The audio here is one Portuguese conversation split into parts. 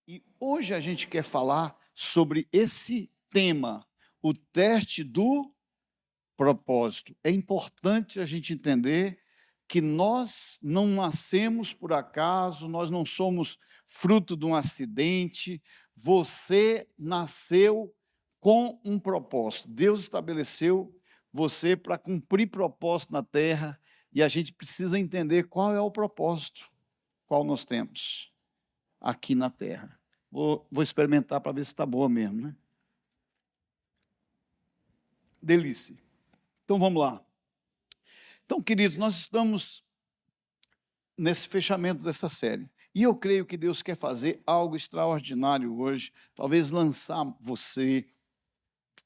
E hoje a gente quer falar sobre esse tema, o teste do propósito. É importante a gente entender que nós não nascemos por acaso, nós não somos fruto de um acidente, você nasceu com um propósito. Deus estabeleceu você para cumprir propósito na terra e a gente precisa entender qual é o propósito, qual nós temos aqui na terra. Vou experimentar para ver se está boa mesmo, né? Delícia. Então vamos lá. Então, queridos, nós estamos nesse fechamento dessa série. E eu creio que Deus quer fazer algo extraordinário hoje, talvez lançar você,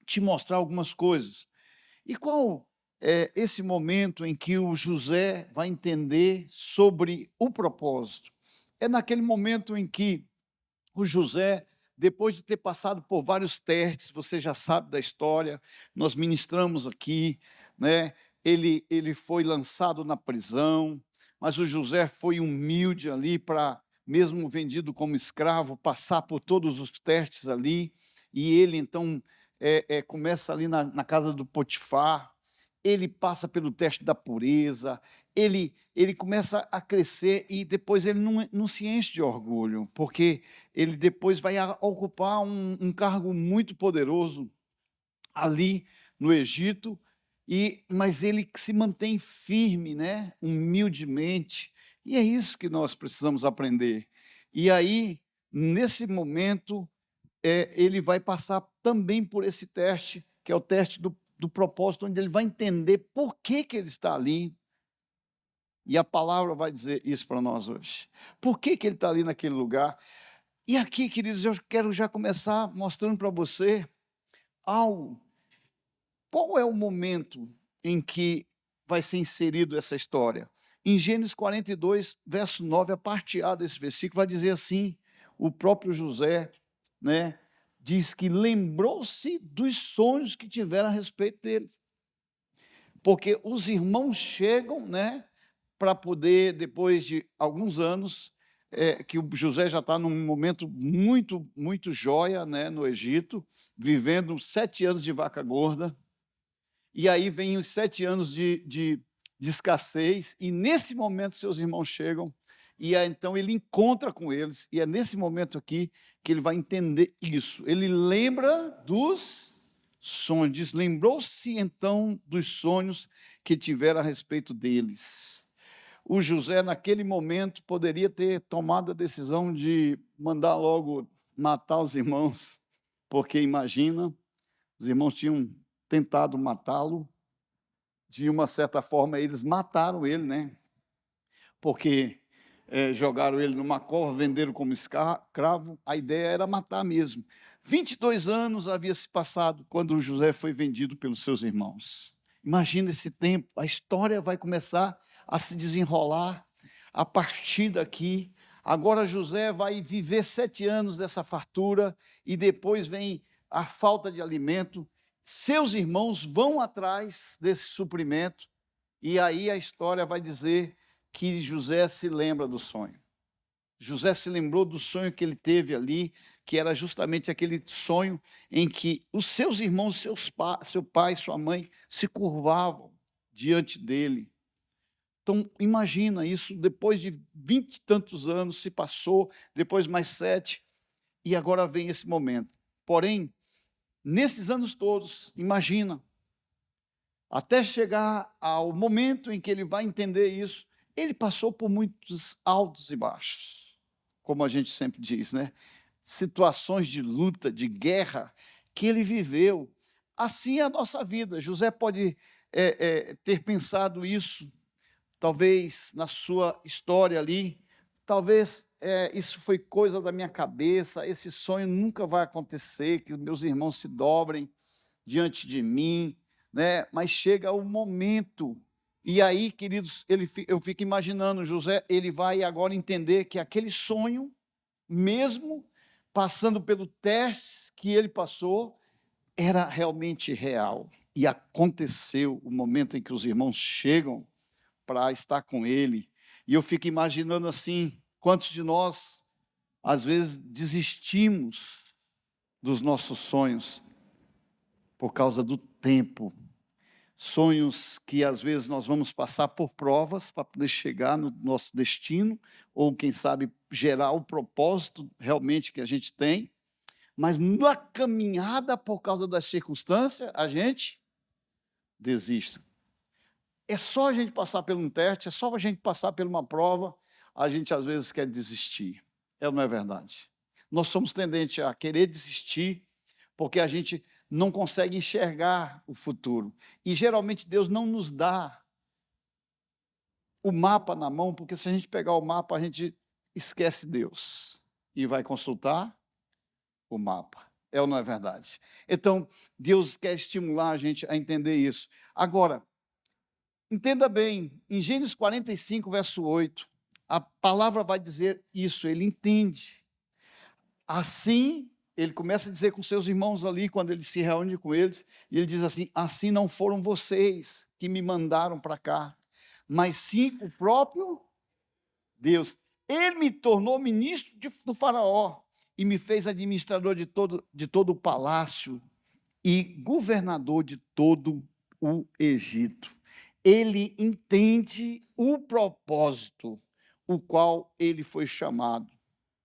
te mostrar algumas coisas. E qual é esse momento em que o José vai entender sobre o propósito? É naquele momento em que o José, depois de ter passado por vários testes, você já sabe da história, nós ministramos aqui, né? Ele foi lançado na prisão, mas o José foi humilde ali para, mesmo vendido como escravo, passar por todos os testes ali, e ele então começa ali na casa do Potifar, ele passa pelo teste da pureza, ele começa a crescer e depois ele não se enche de orgulho, porque ele depois vai ocupar um cargo muito poderoso ali no Egito, mas ele se mantém firme, né? Humildemente, e é isso que nós precisamos aprender. E aí, nesse momento, ele vai passar também por esse teste, que é o teste do propósito, onde ele vai entender por que ele está ali. E a palavra vai dizer isso para nós hoje. Por que ele está ali naquele lugar? E aqui, queridos, eu quero já começar mostrando para você algo. Qual é o momento em que vai ser inserido essa história? Em Gênesis 42, verso 9, a parte A desse versículo vai dizer assim, o próprio José, né, diz que lembrou-se dos sonhos que tiveram a respeito deles. Porque os irmãos chegam, né, para poder, depois de alguns anos, que o José já está num momento muito, muito joia, né, no Egito, vivendo 7 anos de vaca gorda, e aí vem os 7 anos de escassez, e nesse momento seus irmãos chegam, e aí, então ele encontra com eles, e é nesse momento aqui que ele vai entender isso. Ele lembra dos sonhos, diz, lembrou-se então dos sonhos que tiveram a respeito deles. O José, naquele momento, poderia ter tomado a decisão de mandar logo matar os irmãos, porque imagina, os irmãos tinham tentado matá-lo, de uma certa forma eles mataram ele, né? Porque jogaram ele numa cova, venderam como escravo, a ideia era matar mesmo. 22 anos havia se passado quando José foi vendido pelos seus irmãos. Imagina esse tempo, a história vai começar a se desenrolar a partir daqui. Agora José vai viver 7 anos dessa fartura e depois vem a falta de alimento. Seus irmãos vão atrás desse suprimento e aí a história vai dizer que José se lembra do sonho. José se lembrou do sonho que ele teve ali, que era justamente aquele sonho em que os seus irmãos, seu pai, sua mãe, se curvavam diante dele. Então, imagina isso, depois de 20 e tantos anos se passou, depois mais 7, e agora vem esse momento. Porém, nesses anos todos, imagina, até chegar ao momento em que ele vai entender isso, ele passou por muitos altos e baixos, como a gente sempre diz, né? Situações de luta, de guerra, que ele viveu. Assim é a nossa vida. José pode ter pensado isso, talvez na sua história ali, talvez isso foi coisa da minha cabeça, esse sonho nunca vai acontecer, que meus irmãos se dobrem diante de mim, né? Mas chega o momento, e aí, queridos, eu fico imaginando, José, ele vai agora entender que aquele sonho, mesmo passando pelo teste que ele passou, era realmente real. E aconteceu o momento em que os irmãos chegam para estar com ele. E eu fico imaginando assim, quantos de nós às vezes desistimos dos nossos sonhos por causa do tempo. Sonhos que às vezes nós vamos passar por provas para poder chegar no nosso destino, ou quem sabe gerar o propósito realmente que a gente tem, mas na caminhada, por causa das circunstâncias, a gente desiste. É só a gente passar por um teste, é só a gente passar por uma prova, a gente às vezes quer desistir. É ou não é verdade? Nós somos tendentes a querer desistir porque a gente não consegue enxergar o futuro. E geralmente Deus não nos dá o mapa na mão, porque se a gente pegar o mapa, a gente esquece Deus e vai consultar o mapa. É ou não é verdade? Então, Deus quer estimular a gente a entender isso. Agora, entenda bem, em Gênesis 45, verso 8, a palavra vai dizer isso, ele entende. Assim, ele começa a dizer com seus irmãos ali, quando ele se reúne com eles, e ele diz assim: assim não foram vocês que me mandaram para cá, mas sim o próprio Deus. Ele me tornou ministro do faraó e me fez administrador de todo o palácio e governador de todo o Egito. Ele entende o propósito, o qual ele foi chamado.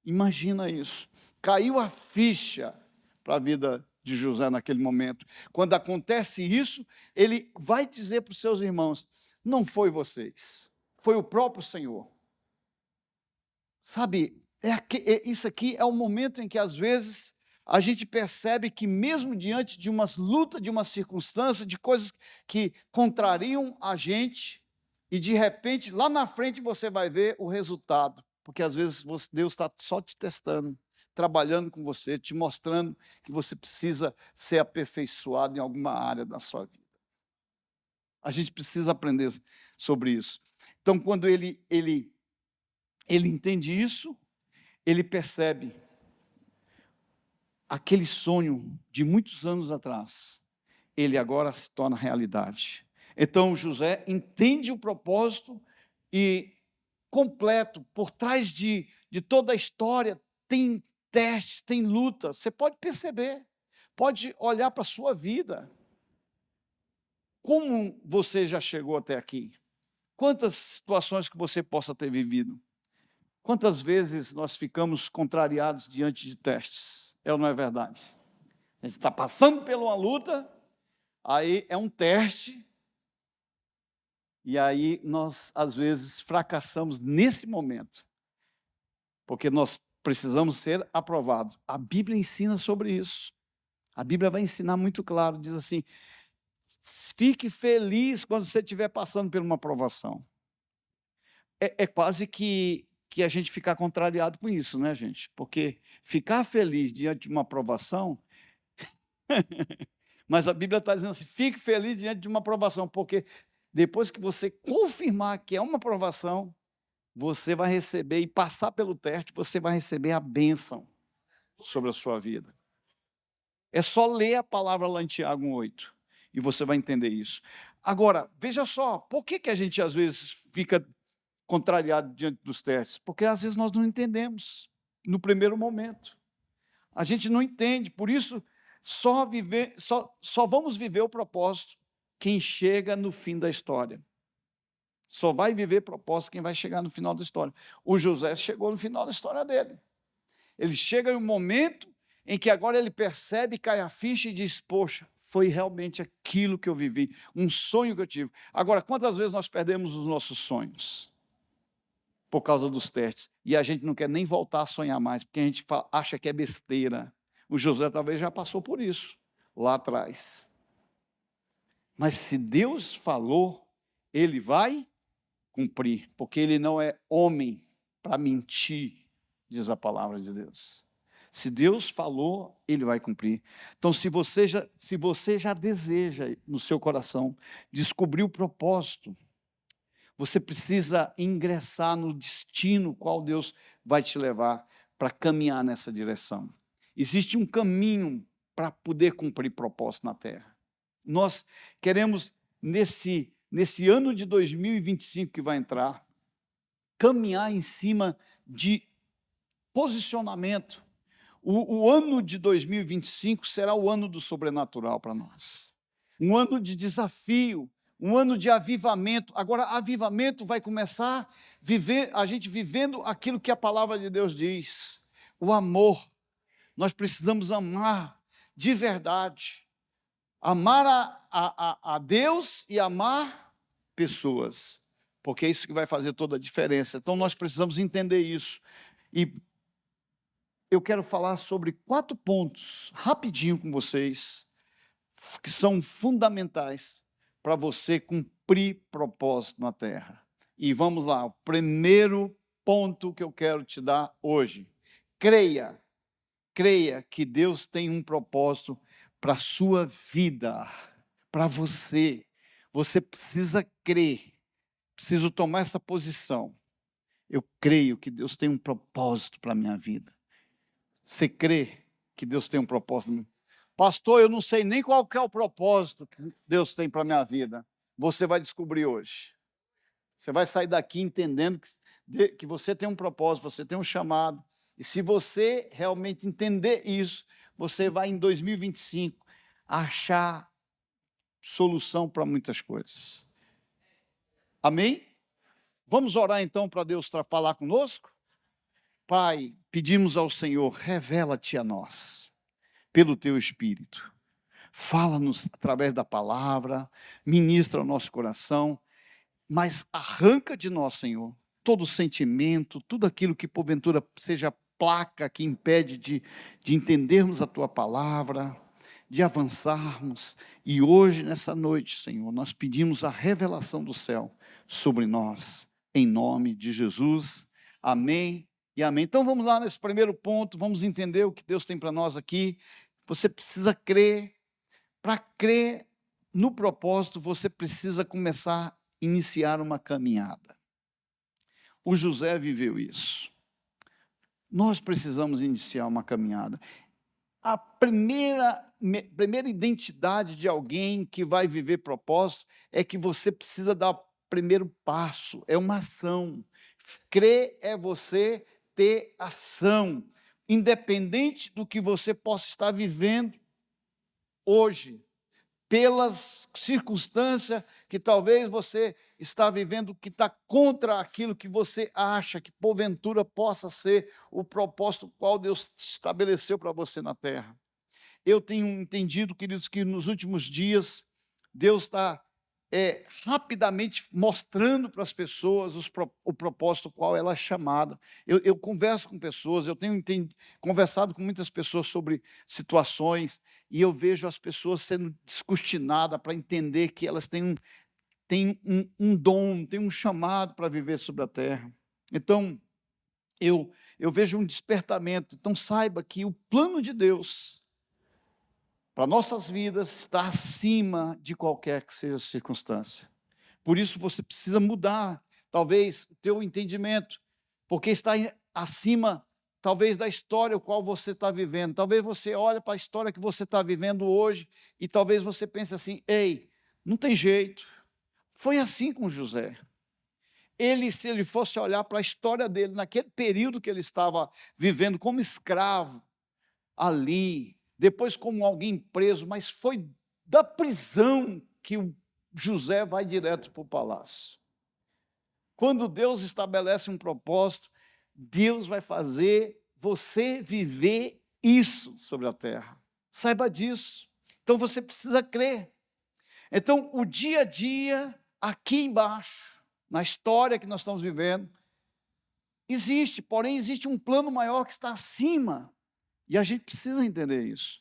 Imagina isso. Caiu a ficha para a vida de José naquele momento. Quando acontece isso, ele vai dizer para os seus irmãos: não foi vocês, foi o próprio Senhor. Sabe, isso aqui é o momento em que, às vezes, a gente percebe que mesmo diante de uma luta, de uma circunstância, de coisas que contrariam a gente, e de repente, lá na frente, você vai ver o resultado. Porque às vezes Deus está só te testando, trabalhando com você, te mostrando que você precisa ser aperfeiçoado em alguma área da sua vida. A gente precisa aprender sobre isso. Então, quando ele entende isso, ele percebe aquele sonho de muitos anos atrás, ele agora se torna realidade. Então, José entende o propósito e completo, por trás de toda a história, tem testes, tem lutas. Você pode perceber, pode olhar para a sua vida. Como você já chegou até aqui? Quantas situações que você possa ter vivido? Quantas vezes nós ficamos contrariados diante de testes? É ou não é verdade? A gente está passando por uma luta, aí é um teste, e aí nós, às vezes, fracassamos nesse momento, porque nós precisamos ser aprovados. A Bíblia ensina sobre isso. A Bíblia vai ensinar muito claro, diz assim: fique feliz quando você estiver passando por uma aprovação. É quase que a gente ficar contrariado com isso, né, gente? Porque ficar feliz diante de uma aprovação... Mas a Bíblia está dizendo assim: fique feliz diante de uma aprovação, porque depois que você confirmar que é uma aprovação, você vai receber, e passar pelo teste, você vai receber a bênção sobre a sua vida. É só ler a palavra lá em Tiago 1:8, e você vai entender isso. Agora, veja só, por que a gente às vezes fica contrariado diante dos testes? Porque às vezes nós não entendemos no primeiro momento. A gente não entende, por isso só vamos viver o propósito quem chega no fim da história. Só vai viver propósito quem vai chegar no final da história. O José chegou no final da história dele. Ele chega em um momento em que agora ele percebe, cai a ficha e diz: poxa, foi realmente aquilo que eu vivi, um sonho que eu tive. Agora, quantas vezes nós perdemos os nossos sonhos por causa dos testes, e a gente não quer nem voltar a sonhar mais, porque a gente acha que é besteira. O José talvez já passou por isso lá atrás. Mas se Deus falou, ele vai cumprir, porque ele não é homem para mentir, diz a palavra de Deus. Se Deus falou, ele vai cumprir. Então, se você já deseja no seu coração descobrir o propósito, você precisa ingressar no destino qual Deus vai te levar para caminhar nessa direção. Existe um caminho para poder cumprir propósito na terra. Nós queremos, nesse ano de 2025 que vai entrar, caminhar em cima de posicionamento. O ano de 2025 será o ano do sobrenatural para nós. Um ano de desafio, um ano de avivamento. Agora, avivamento vai começar a gente vivendo aquilo que a palavra de Deus diz. O amor. Nós precisamos amar de verdade. Amar a Deus e amar pessoas. Porque é isso que vai fazer toda a diferença. Então, nós precisamos entender isso. E eu quero falar sobre 4 pontos, rapidinho com vocês, que são fundamentais para você cumprir propósito na terra. E vamos lá, o primeiro ponto que eu quero te dar hoje. Creia que Deus tem um propósito para a sua vida, para você. Você precisa crer, preciso tomar essa posição. Eu creio que Deus tem um propósito para a minha vida. Você crê que Deus tem um propósito? Pastor, eu não sei nem qual que é o propósito que Deus tem para a minha vida. Você vai descobrir hoje. Você vai sair daqui entendendo que você tem um propósito, você tem um chamado. E se você realmente entender isso, você vai em 2025 achar solução para muitas coisas. Amém? Vamos orar então para Deus falar conosco? Pai, pedimos ao Senhor, revela-te a nós, pelo teu Espírito. Fala-nos através da palavra, ministra o nosso coração, mas arranca de nós, Senhor, todo sentimento, tudo aquilo que porventura seja placa que impede de entendermos a tua palavra, de avançarmos. E hoje, nessa noite, Senhor, nós pedimos a revelação do céu sobre nós, em nome de Jesus. Amém e amém. Então vamos lá nesse primeiro ponto, vamos entender o que Deus tem para nós aqui. Você precisa crer. Para crer no propósito, você precisa começar a iniciar uma caminhada. O José viveu isso. Nós precisamos iniciar uma caminhada. A primeira identidade de alguém que vai viver propósito é que você precisa dar o primeiro passo, é uma ação. Crer é você ter ação, independente do que você possa estar vivendo hoje, pelas circunstâncias que talvez você está vivendo, que está contra aquilo que você acha que porventura possa ser o propósito qual Deus estabeleceu para você na terra. Eu tenho entendido, queridos, que nos últimos dias Deus está rapidamente mostrando para as pessoas o propósito qual ela é chamada. Eu converso com pessoas, eu tenho conversado com muitas pessoas sobre situações, e eu vejo as pessoas sendo descortinadas para entender que elas têm um dom, têm um chamado para viver sobre a terra. Então, eu vejo um despertamento. Então, saiba que o plano de Deus para nossas vidas está acima de qualquer que seja a circunstância. Por isso você precisa mudar, talvez, o teu entendimento, porque está acima, talvez, da história o qual você está vivendo. Talvez você olhe para a história que você está vivendo hoje e talvez você pense assim, ei, não tem jeito. Foi assim com José. Se ele fosse olhar para a história dele, naquele período que ele estava vivendo como escravo, ali, depois como alguém preso, mas foi da prisão que o José vai direto para o palácio. Quando Deus estabelece um propósito, Deus vai fazer você viver isso sobre a terra. Saiba disso. Então você precisa crer. Então o dia a dia, aqui embaixo, na história que nós estamos vivendo, existe, porém existe um plano maior que está acima. E a gente precisa entender isso.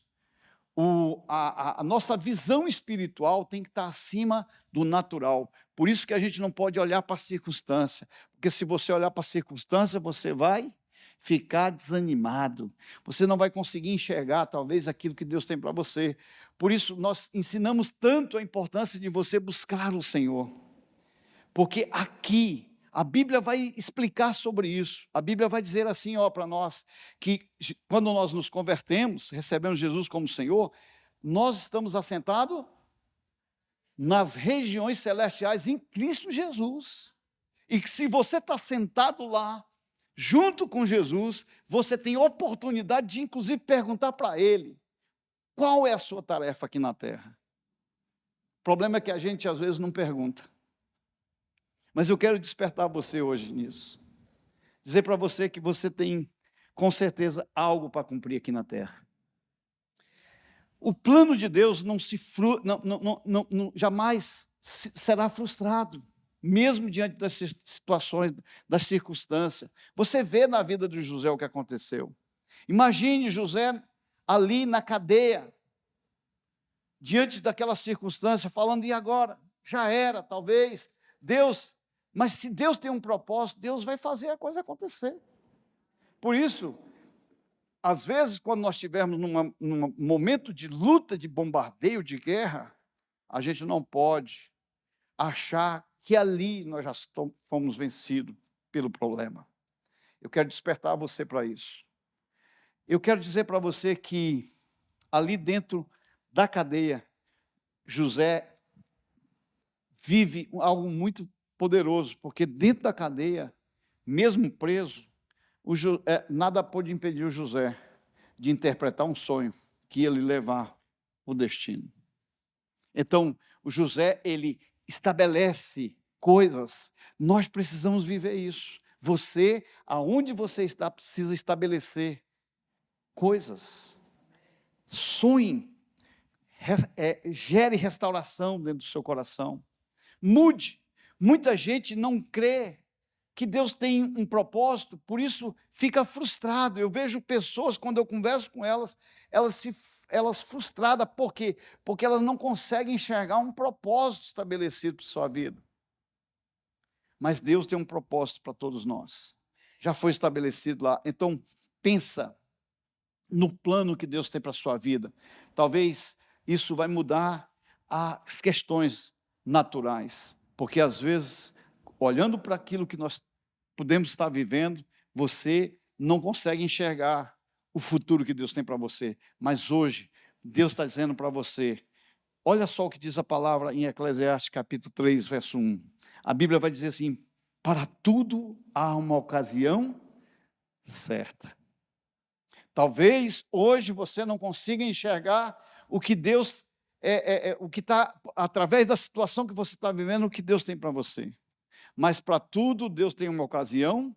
A nossa visão espiritual tem que estar acima do natural. Por isso que a gente não pode olhar para a circunstância. Porque se você olhar para a circunstância, você vai ficar desanimado. Você não vai conseguir enxergar, talvez, aquilo que Deus tem para você. Por isso, nós ensinamos tanto a importância de você buscar o Senhor. Porque aqui, a Bíblia vai explicar sobre isso. A Bíblia vai dizer assim, para nós, que quando nós nos convertemos, recebemos Jesus como Senhor, nós estamos assentados nas regiões celestiais em Cristo Jesus. E que se você está sentado lá, junto com Jesus, você tem oportunidade de, inclusive, perguntar para Ele: qual é a sua tarefa aqui na terra? O problema é que a gente, às vezes, não pergunta. Mas eu quero despertar você hoje nisso. Dizer para você que você tem, com certeza, algo para cumprir aqui na terra. O plano de Deus jamais será frustrado, mesmo diante das situações, das circunstâncias. Você vê na vida de José o que aconteceu. Imagine José ali na cadeia, diante daquela circunstância, falando: e agora? Já era, talvez. Deus, mas se Deus tem um propósito, Deus vai fazer a coisa acontecer. Por isso, às vezes, quando nós estivermos num momento de luta, de bombardeio, de guerra, a gente não pode achar que ali nós já fomos vencidos pelo problema. Eu quero despertar você para isso. Eu quero dizer para você que ali dentro da cadeia, José vive algo muito poderoso, porque dentro da cadeia, mesmo preso, nada pôde impedir o José de interpretar um sonho que ia lhe levar o destino. Então, o José, ele estabelece coisas. Nós precisamos viver isso. Você, aonde você está, precisa estabelecer coisas. Sonhe, gere restauração dentro do seu coração. Mude. Muita gente não crê que Deus tem um propósito, por isso fica frustrado. Eu vejo pessoas, quando eu converso com elas, elas frustradas. Por quê? Porque elas não conseguem enxergar um propósito estabelecido para a sua vida. Mas Deus tem um propósito para todos nós. Já foi estabelecido lá. Então, pensa no plano que Deus tem para a sua vida. Talvez isso vai mudar as questões naturais, porque às vezes, olhando para aquilo que nós podemos estar vivendo, você não consegue enxergar o futuro que Deus tem para você. Mas hoje, Deus está dizendo para você, olha só o que diz a palavra em Eclesiastes capítulo 3, verso 1. A Bíblia vai dizer assim: para tudo há uma ocasião certa. Talvez hoje você não consiga enxergar o que Deus, o que está, através da situação que você está vivendo, o que Deus tem para você. Mas para tudo, Deus tem uma ocasião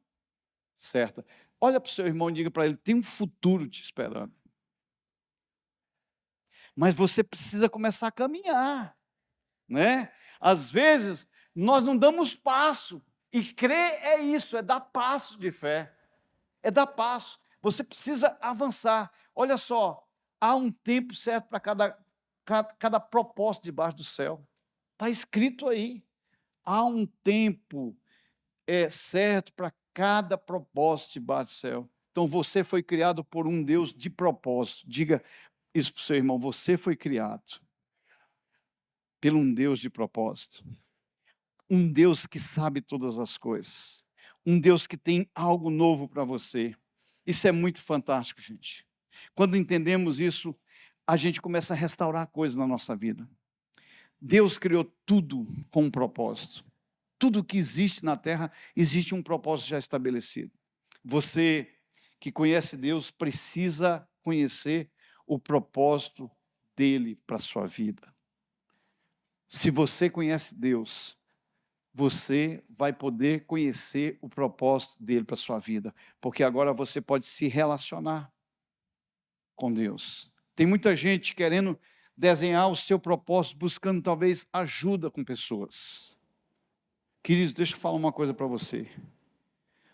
certa. Olha para o seu irmão e diga para ele: tem um futuro te esperando. Mas você precisa começar a caminhar, né? Às vezes, nós não damos passo. E crer é isso, é dar passo de fé. É dar passo. Você precisa avançar. Olha só, há um tempo certo para cada propósito debaixo do céu. Está escrito aí. Há um tempo certo para cada propósito debaixo do céu. Então você foi criado por um Deus de propósito. Diga isso para o seu irmão: você foi criado por um Deus de propósito. Um Deus que sabe todas as coisas. Um Deus que tem algo novo para você. Isso é muito fantástico, gente. Quando entendemos isso, a gente começa a restaurar coisas na nossa vida. Deus criou tudo com um propósito. Tudo que existe na terra, existe um propósito já estabelecido. Você que conhece Deus precisa conhecer o propósito dele para a sua vida. Se você conhece Deus, você vai poder conhecer o propósito dele para a sua vida, porque agora você pode se relacionar com Deus. Tem muita gente querendo desenhar o seu propósito, buscando talvez ajuda com pessoas. Queridos, deixa eu falar uma coisa para você.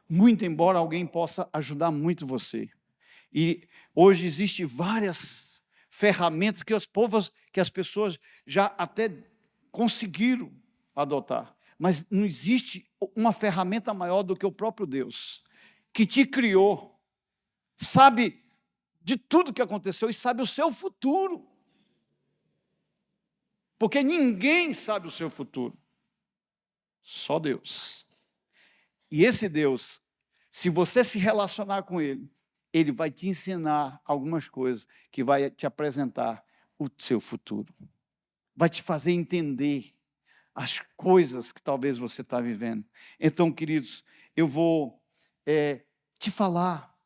Muito embora alguém possa ajudar muito você, e hoje existem várias ferramentas que as pessoas já até conseguiram adotar, mas não existe uma ferramenta maior do que o próprio Deus, que te criou, sabe de tudo que aconteceu e sabe o seu futuro. Porque ninguém sabe o seu futuro, só Deus. E esse Deus, se você se relacionar com Ele, Ele vai te ensinar algumas coisas que vai te apresentar o seu futuro. Vai te fazer entender as coisas que talvez você está vivendo. Então, queridos, eu vou te falar.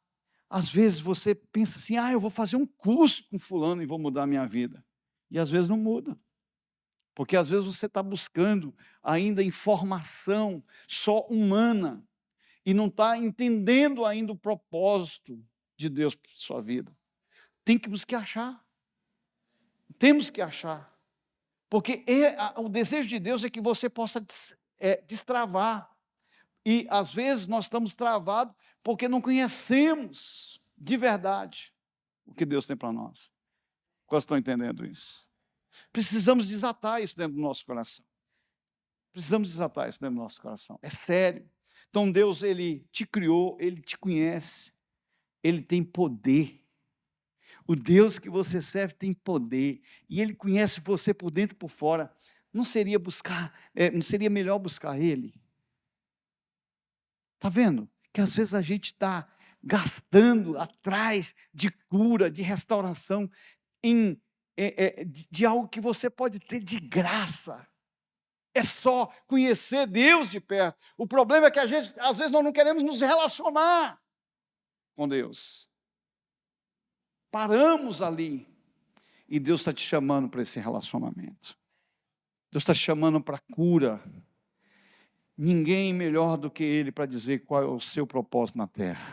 Às vezes você pensa assim, eu vou fazer um curso com fulano e vou mudar a minha vida. E às vezes não muda. Porque às vezes você está buscando ainda informação só humana e não está entendendo ainda o propósito de Deus para a sua vida. Temos que achar. Temos que achar. Porque o desejo de Deus é que você possa destravar. E às vezes nós estamos travados porque não conhecemos de verdade o que Deus tem para nós. Quantos estão entendendo isso? Precisamos desatar isso dentro do nosso coração. Precisamos desatar isso dentro do nosso coração. É sério. Então Deus, Ele te criou, Ele te conhece, Ele tem poder. O Deus que você serve tem poder. E Ele conhece você por dentro e por fora. Não seria melhor buscar Ele? Está vendo? Que às vezes a gente está gastando atrás de cura, de restauração, de algo que você pode ter de graça. É só conhecer Deus de perto. O problema é que às vezes nós não queremos nos relacionar com Deus. Paramos ali. E Deus está te chamando para esse relacionamento. Deus está te chamando para a cura. Ninguém melhor do que Ele para dizer qual é o seu propósito na terra.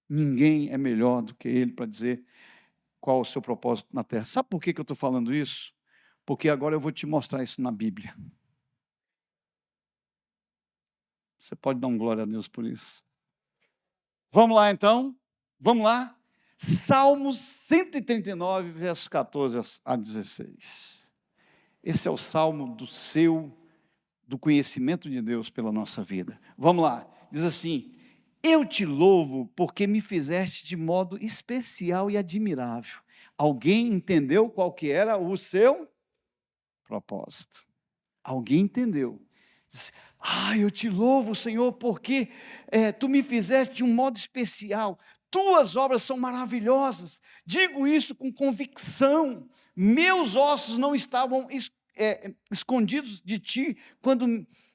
Ninguém é melhor do que Ele para dizer qual é o seu propósito na terra. Sabe por que eu estou falando isso? Porque agora eu vou te mostrar isso na Bíblia. Você pode dar um glória a Deus por isso. Vamos lá então? Vamos lá? Salmos 139, versos 14 a 16. Esse é o salmo do conhecimento de Deus pela nossa vida. Vamos lá, diz assim: eu te louvo porque me fizeste de modo especial e admirável. Alguém entendeu qual que era o seu propósito? Alguém entendeu? Diz, eu te louvo, Senhor, porque tu me fizeste de um modo especial. Tuas obras são maravilhosas. Digo isso com convicção. Meus ossos não estavam escondidos de ti, quando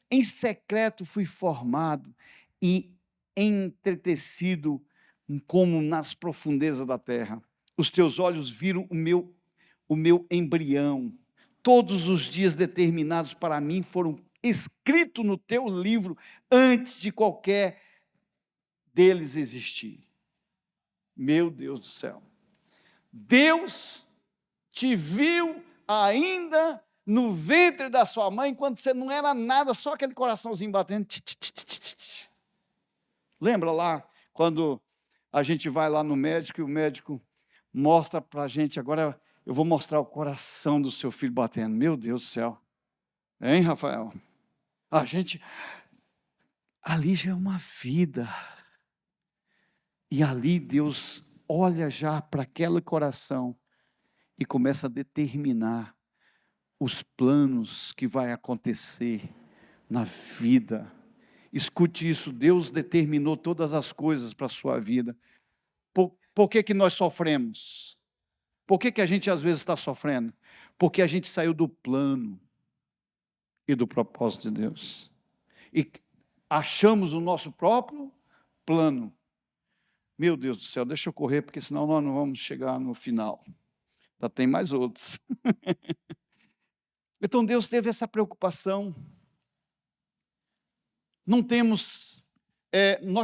em secreto fui formado e entretecido como nas profundezas da terra. Os teus olhos viram o meu embrião. Todos os dias determinados para mim foram escritos no teu livro antes de qualquer deles existir. Meu Deus do céu. Deus te viu ainda no ventre da sua mãe, quando você não era nada, só aquele coraçãozinho batendo. Lembra lá, quando a gente vai lá no médico e o médico mostra para a gente, agora eu vou mostrar o coração do seu filho batendo. Meu Deus do céu. Hein, Rafael? Ali já é uma vida. E ali Deus olha já para aquele coração e começa a determinar os planos que vai acontecer na vida. Escute isso, Deus determinou todas as coisas para a sua vida. Por que nós sofremos? Por que a gente às vezes está sofrendo? Porque a gente saiu do plano e do propósito de Deus. E achamos o nosso próprio plano. Meu Deus do céu, deixa eu correr, porque senão nós não vamos chegar no final. Já tem mais outros. Então Deus teve essa preocupação. Nós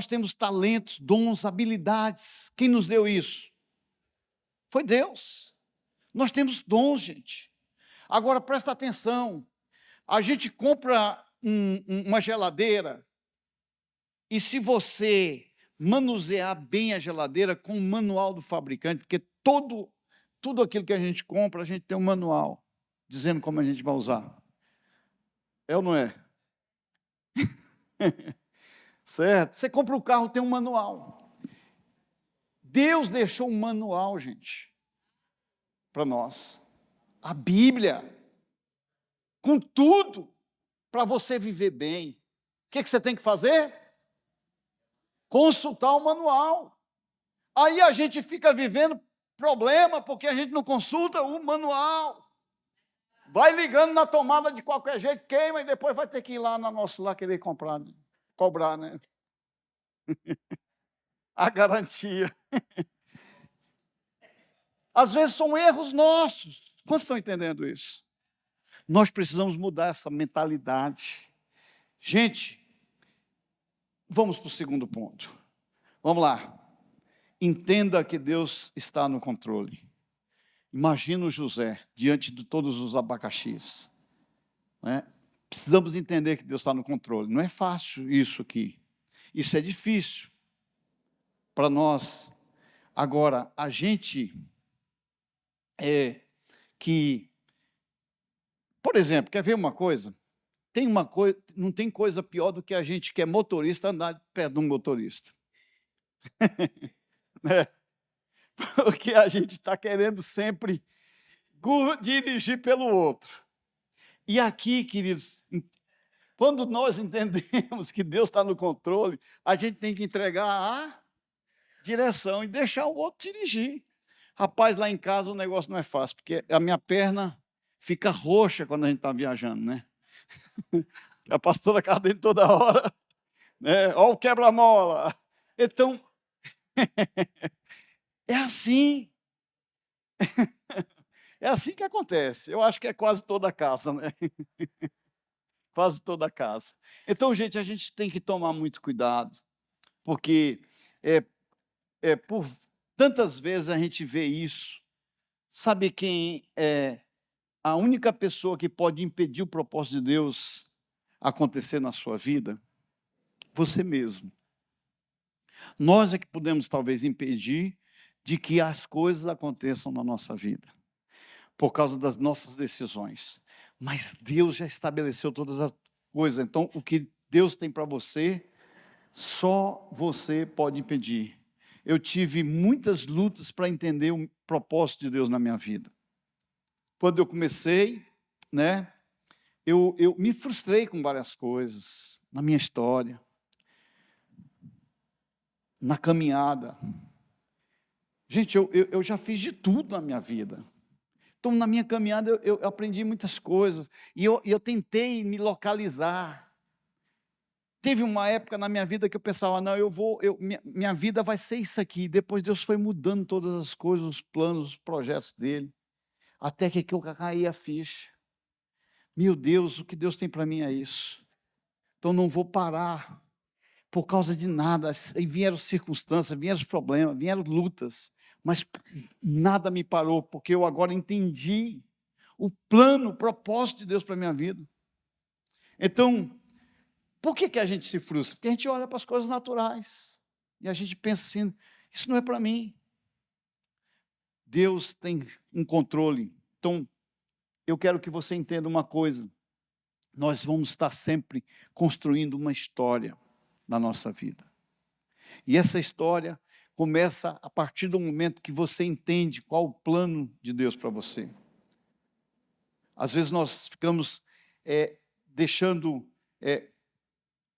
temos talentos, dons, habilidades. Quem nos deu isso? Foi Deus. Nós temos dons, gente. Agora presta atenção. A gente compra uma geladeira e se você manusear bem a geladeira com o manual do fabricante, porque tudo aquilo que a gente compra, a gente tem um manual dizendo como a gente vai usar. É ou não é? Certo? Você compra o carro, tem um manual. Deus deixou um manual, gente, para nós. A Bíblia, com tudo, para você viver bem. O que você tem que fazer? Consultar o manual. Aí a gente fica vivendo problema, porque a gente não consulta o manual. Vai ligando na tomada de qualquer jeito, queima, e depois vai ter que ir lá na nossa lá querer cobrar, né? a garantia. Às vezes são erros nossos. Quantos estão entendendo isso? Nós precisamos mudar essa mentalidade. Gente, vamos para o segundo ponto. Vamos lá. Entenda que Deus está no controle. Imagina o José diante de todos os abacaxis. Né? Precisamos entender que Deus está no controle. Não é fácil isso aqui. Isso é difícil para nós. Agora, a gente por exemplo, quer ver uma coisa? Não tem coisa pior do que a gente que é motorista andar perto de um motorista. Né? Porque a gente está querendo sempre dirigir pelo outro. E aqui, queridos, quando nós entendemos que Deus está no controle, a gente tem que entregar a direção e deixar o outro dirigir. Rapaz, lá em casa o negócio não é fácil, porque a minha perna fica roxa quando a gente está viajando, né? A pastora Cardene toda hora, né? Ó o quebra-mola. Então, é assim. É assim que acontece. Eu acho que é quase toda casa, né? Quase toda casa. Então, gente, a gente tem que tomar muito cuidado, porque por tantas vezes a gente vê isso. Sabe quem é a única pessoa que pode impedir o propósito de Deus acontecer na sua vida? Você mesmo. Nós é que podemos talvez impedir de que as coisas aconteçam na nossa vida, por causa das nossas decisões. Mas Deus já estabeleceu todas as coisas. Então, o que Deus tem para você, só você pode impedir. Eu tive muitas lutas para entender o propósito de Deus na minha vida. Quando eu comecei, né, eu me frustrei com várias coisas na minha história, na caminhada. Gente, eu já fiz de tudo na minha vida. Então, na minha caminhada, eu aprendi muitas coisas. E eu tentei me localizar. Teve uma época na minha vida que eu pensava, não, minha vida vai ser isso aqui. Depois Deus foi mudando todas as coisas, os planos, os projetos dele. Até que eu caí a ficha. Meu Deus, o que Deus tem para mim é isso. Então, não vou parar por causa de nada. E vieram circunstâncias, vieram problemas, vieram lutas. Mas nada me parou, porque eu agora entendi o plano, o propósito de Deus para a minha vida. Então, por que a gente se frustra? Porque a gente olha para as coisas naturais e a gente pensa assim, isso não é para mim. Deus tem um controle. Então, eu quero que você entenda uma coisa. Nós vamos estar sempre construindo uma história na nossa vida. E essa história começa a partir do momento que você entende qual o plano de Deus para você. Às vezes nós ficamos deixando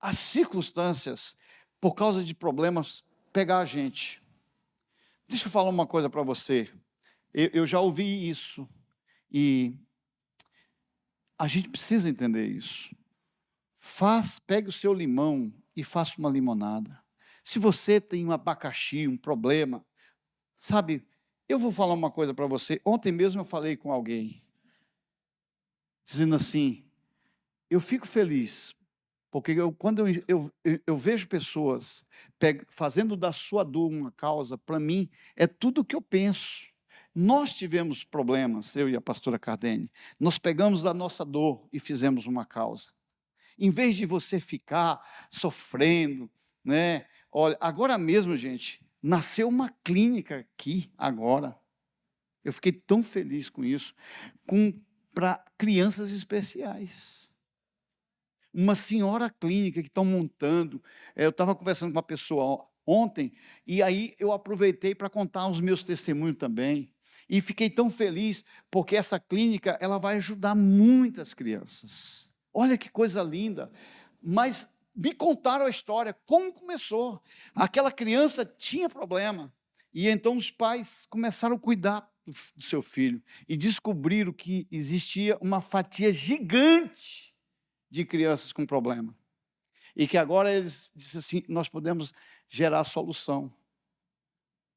as circunstâncias, por causa de problemas, pegar a gente. Deixa eu falar uma coisa para você. Eu já ouvi isso e a gente precisa entender isso. Pegue o seu limão e faça uma limonada. Se você tem um abacaxi, um problema, sabe, eu vou falar uma coisa para você. Ontem mesmo eu falei com alguém, dizendo assim, eu fico feliz, porque quando eu vejo pessoas fazendo da sua dor uma causa, para mim, é tudo o que eu penso. Nós tivemos problemas, eu e a pastora Cardene, nós pegamos da nossa dor e fizemos uma causa. Em vez de você ficar sofrendo, né? Olha, agora mesmo, gente, nasceu uma clínica aqui, agora. Eu fiquei tão feliz com isso, para crianças especiais. Uma senhora clínica que estão montando. Eu estava conversando com uma pessoa ontem, e aí eu aproveitei para contar os meus testemunhos também. E fiquei tão feliz, porque essa clínica ela vai ajudar muitas crianças. Olha que coisa linda. Mas me contaram a história, como começou. Aquela criança tinha problema, e então os pais começaram a cuidar do seu filho, e descobriram que existia uma fatia gigante de crianças com problema. E que agora eles disseram assim, nós podemos gerar solução.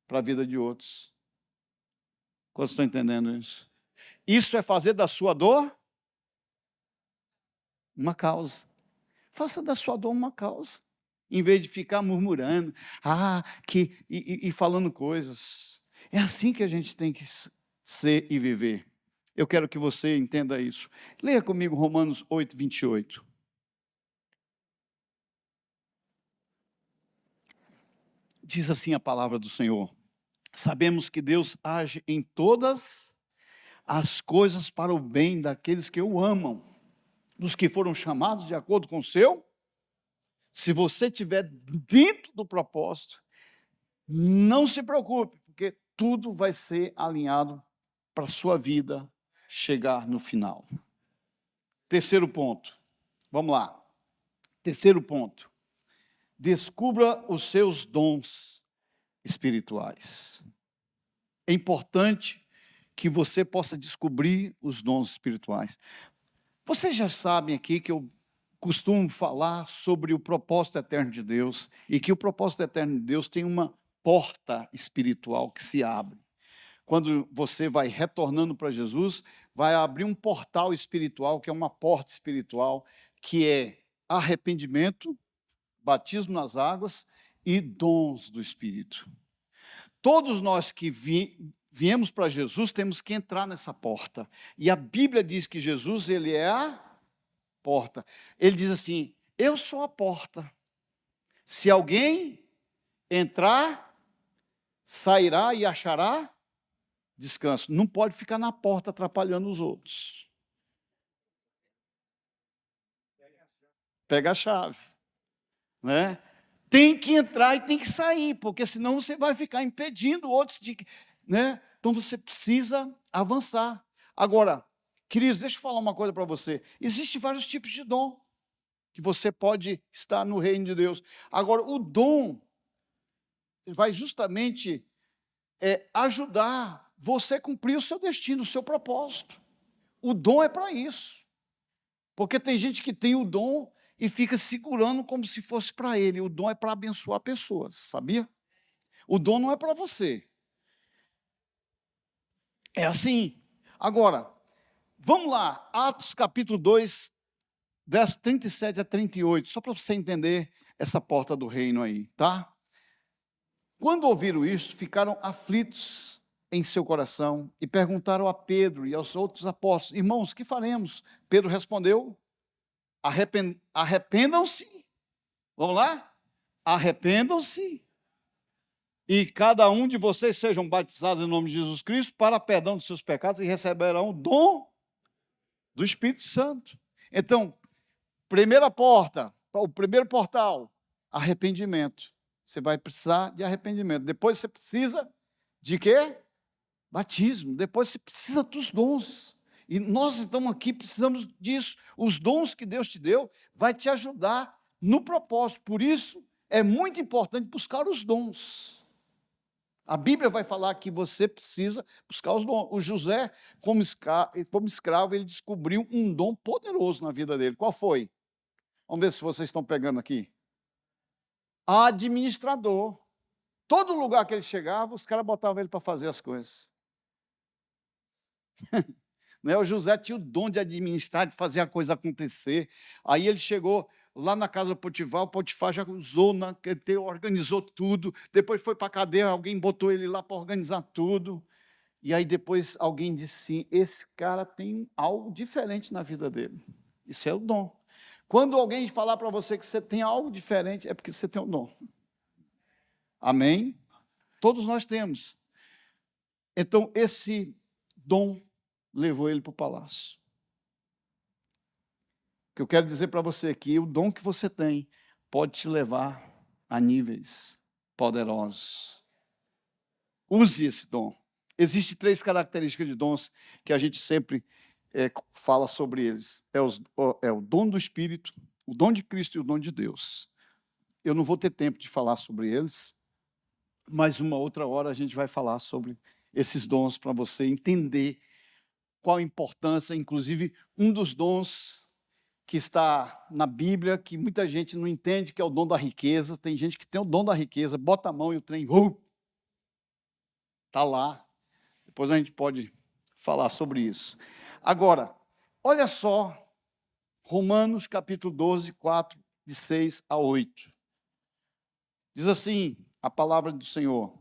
para a vida de outros. Quantos estão entendendo isso? Isso é fazer da sua dor uma causa. Faça da sua dor uma causa. Em vez de ficar murmurando, e falando coisas. É assim que a gente tem que ser e viver. Eu quero que você entenda isso. Leia comigo Romanos 8, 28. Diz assim a palavra do Senhor: sabemos que Deus age em todas as coisas para o bem daqueles que o amam, dos que foram chamados de acordo com o seu. Se você estiver dentro do propósito, não se preocupe, porque tudo vai ser alinhado para a sua vida chegar no final. Terceiro ponto. Vamos lá. Terceiro ponto. Descubra os seus dons espirituais. É importante que você possa descobrir os dons espirituais. Vocês já sabem aqui que eu costumo falar sobre o propósito eterno de Deus e que o propósito eterno de Deus tem uma porta espiritual que se abre. Quando você vai retornando para Jesus, vai abrir um portal espiritual, que é uma porta espiritual, que é arrependimento, batismo nas águas e dons do Espírito. Todos nós que viemos para Jesus temos que entrar nessa porta. E a Bíblia diz que Jesus, ele é a porta. Ele diz assim: eu sou a porta. Se alguém entrar, sairá e achará descanso. Não pode ficar na porta atrapalhando os outros. Pega a chave, né? Tem que entrar e tem que sair, porque senão você vai ficar impedindo outros de, né? Então você precisa avançar. Agora, queridos, deixa eu falar uma coisa para você. Existem vários tipos de dom que você pode estar no reino de Deus. Agora, o dom vai justamente ajudar você a cumprir o seu destino, o seu propósito. O dom é para isso. Porque tem gente que tem o dom e fica segurando como se fosse para ele. O dom é para abençoar pessoas, sabia? O dom não é para você. É assim. Agora, vamos lá, Atos capítulo 2, versos 37 a 38, só para você entender essa porta do reino aí, tá? Quando ouviram isto, ficaram aflitos em seu coração e perguntaram a Pedro e aos outros apóstolos: irmãos, que faremos? Pedro respondeu: arrependam-se. Vamos lá? Arrependam-se e cada um de vocês sejam batizados em nome de Jesus Cristo para perdão dos seus pecados e receberão o dom do Espírito Santo. Então, primeira porta, o primeiro portal, arrependimento. Você vai precisar de arrependimento. Depois você precisa de quê? Batismo. Depois você precisa dos dons. E nós estamos aqui, precisamos disso. Os dons que Deus te deu vai te ajudar no propósito. Por isso, é muito importante buscar os dons. A Bíblia vai falar que você precisa buscar os dons. O José, como escravo, ele descobriu um dom poderoso na vida dele. Qual foi? Vamos ver se vocês estão pegando aqui. Administrador. Todo lugar que ele chegava, os caras botavam ele para fazer as coisas. O José tinha o dom de administrar, de fazer a coisa acontecer. Aí ele chegou lá na casa do Potifar, o Potifar já usou, organizou tudo. Depois foi para a cadeia, alguém botou ele lá para organizar tudo. E aí depois alguém disse assim: esse cara tem algo diferente na vida dele. Isso é o dom. Quando alguém falar para você que você tem algo diferente, é porque você tem um dom. Amém? Todos nós temos. Então, esse dom levou ele para o palácio. O que eu quero dizer para você aqui, o dom que você tem pode te levar a níveis poderosos. Use esse dom. Existem 3 características de dons que a gente sempre fala sobre eles. É o dom do Espírito, o dom de Cristo e o dom de Deus. Eu não vou ter tempo de falar sobre eles, mas uma outra hora a gente vai falar sobre esses dons para você entender qual a importância. Inclusive, um dos dons que está na Bíblia, que muita gente não entende, que é o dom da riqueza. Tem gente que tem o dom da riqueza, bota a mão e o trem, está lá. Depois a gente pode falar sobre isso. Agora, olha só, Romanos capítulo 12, 4, de 6 a 8. Diz assim a palavra do Senhor: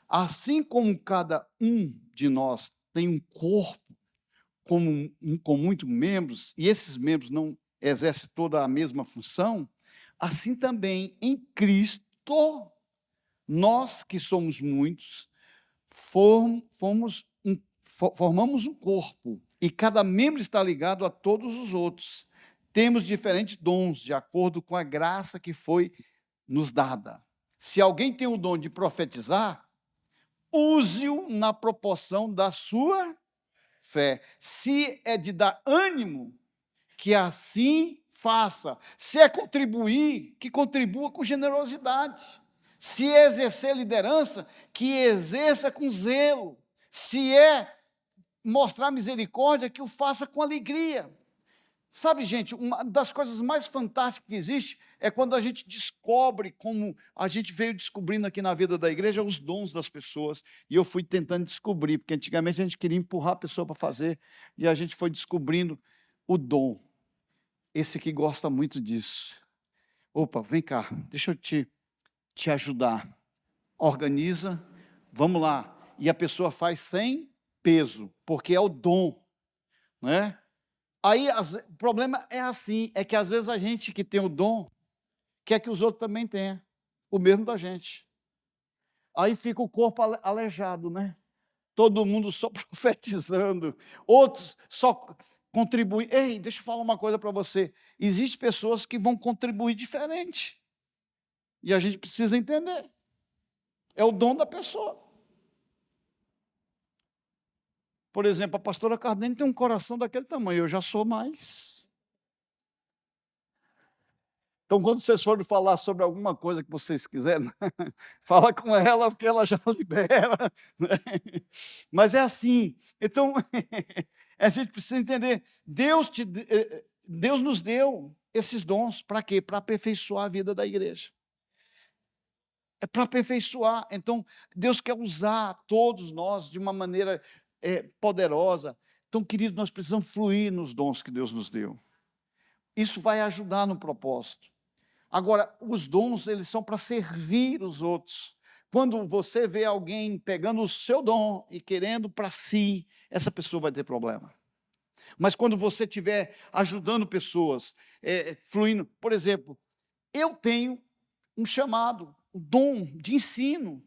assim como cada um de nós tem um corpo com muitos membros, e esses membros não exercem toda a mesma função, assim também em Cristo, nós que somos muitos, formamos um corpo, e cada membro está ligado a todos os outros. Temos diferentes dons, de acordo com a graça que foi nos dada. Se alguém tem o dom de profetizar, use-o na proporção da sua fé. Se é de dar ânimo, que assim faça. Se é contribuir, que contribua com generosidade. Se é exercer liderança, que exerça com zelo. Se é mostrar misericórdia, que o faça com alegria. Sabe, gente, uma das coisas mais fantásticas que existe é quando a gente descobre, como a gente veio descobrindo aqui na vida da igreja, os dons das pessoas. E eu fui tentando descobrir, porque antigamente a gente queria empurrar a pessoa para fazer, e a gente foi descobrindo o dom. Esse aqui gosta muito disso. Opa, vem cá, deixa eu te ajudar. Organiza, vamos lá. E a pessoa faz sem peso, porque é o dom, né? Aí o problema é assim, é que às vezes a gente que tem o dom quer que os outros também tenham o mesmo da gente. Aí fica o corpo aleijado, né? Todo mundo só profetizando, outros só contribuem. Ei, deixa eu falar uma coisa para você. Existem pessoas que vão contribuir diferente. E a gente precisa entender. É o dom da pessoa. Por exemplo, a pastora Cardene tem um coração daquele tamanho, eu já sou mais. Então, quando vocês forem falar sobre alguma coisa que vocês quiserem, fala com ela, porque ela já libera. Né? Mas é assim. Então, a gente precisa entender, Deus nos deu esses dons para quê? Para aperfeiçoar a vida da igreja. É para aperfeiçoar. Então, Deus quer usar todos nós de uma maneira poderosa. Então, queridos, nós precisamos fluir nos dons que Deus nos deu. Isso vai ajudar no propósito. Agora, os dons, eles são para servir os outros. Quando você vê alguém pegando o seu dom e querendo para si, essa pessoa vai ter problema. Mas quando você estiver ajudando pessoas, fluindo, por exemplo, eu tenho um chamado, o dom de ensino,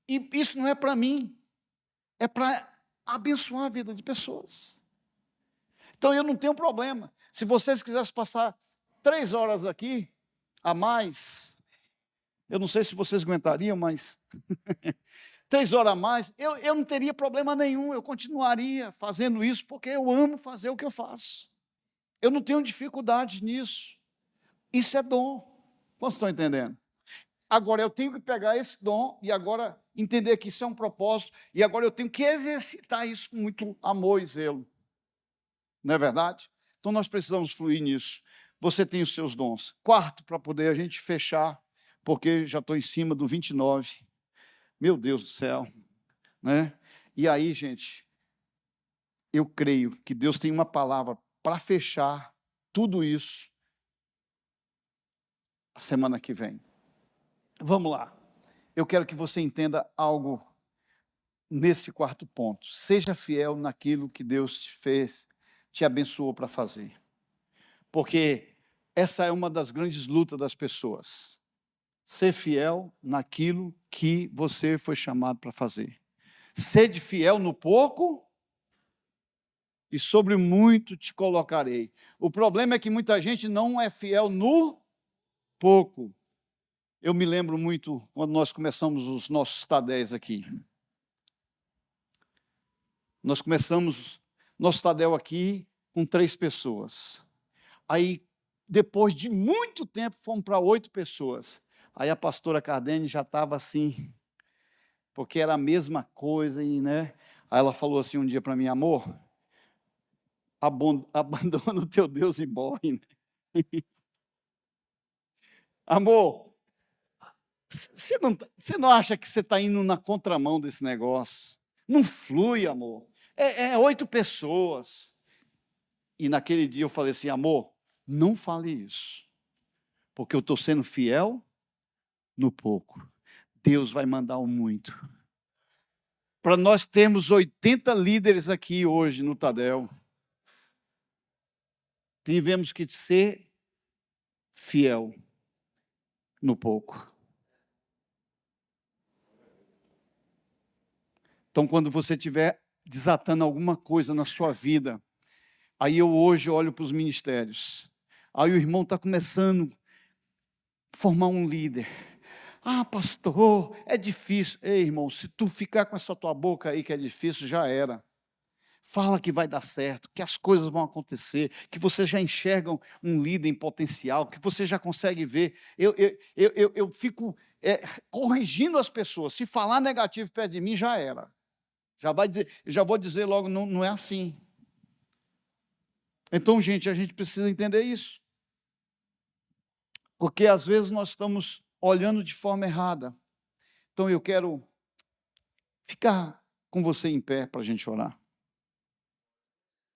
e isso não é para mim, é para abençoar a vida de pessoas. Então eu não tenho problema. Se vocês quisessem passar 3 horas aqui, a mais, eu não sei se vocês aguentariam, mas 3 horas a mais, eu não teria problema nenhum, eu continuaria fazendo isso, porque eu amo fazer o que eu faço. Eu não tenho dificuldade nisso. Isso é dom. Vocês estão entendendo? Agora, eu tenho que pegar esse dom e agora entender que isso é um propósito, e agora eu tenho que exercitar isso com muito amor e zelo. Não é verdade? Então, nós precisamos fluir nisso. Você tem os seus dons. Quarto, para poder a gente fechar, porque já estou em cima do 29. Meu Deus do céu. Né? E aí, gente, eu creio que Deus tem uma palavra para fechar tudo isso a semana que vem. Vamos lá. Eu quero que você entenda algo nesse quarto ponto. Seja fiel naquilo que Deus te fez, te abençoou para fazer. Porque essa é uma das grandes lutas das pessoas. Ser fiel naquilo que você foi chamado para fazer. Sede fiel no pouco e sobre muito te colocarei. O problema é que muita gente não é fiel no pouco. Eu me lembro muito quando nós começamos os nossos Tadéis aqui. Nós começamos nosso Tadel aqui com 3 pessoas. Aí, depois de muito tempo, fomos para 8 pessoas. Aí a pastora Cardene já estava assim, porque era a mesma coisa. Né? Aí ela falou assim um dia para mim: amor, abandona o teu Deus e morre. Né? Amor, Você não acha que você está indo na contramão desse negócio? Não flui, amor. É 8 pessoas. E naquele dia eu falei assim, amor, não fale isso, porque eu estou sendo fiel no pouco. Deus vai mandar o muito. Para nós termos 80 líderes aqui hoje no Tadel, tivemos que ser fiel no pouco. Então, quando você estiver desatando alguma coisa na sua vida, aí eu hoje olho para os ministérios, aí o irmão está começando a formar um líder. Ah, pastor, é difícil. Ei, irmão, se tu ficar com essa tua boca aí que é difícil, já era. Fala que vai dar certo, que as coisas vão acontecer, que você já enxerga um líder em potencial, que você já consegue ver. Eu fico corrigindo as pessoas. Se falar negativo perto de mim, já era. Já vou dizer logo, não é assim. Então, gente, a gente precisa entender isso. Porque às vezes nós estamos olhando de forma errada. Então eu quero ficar com você em pé para a gente orar.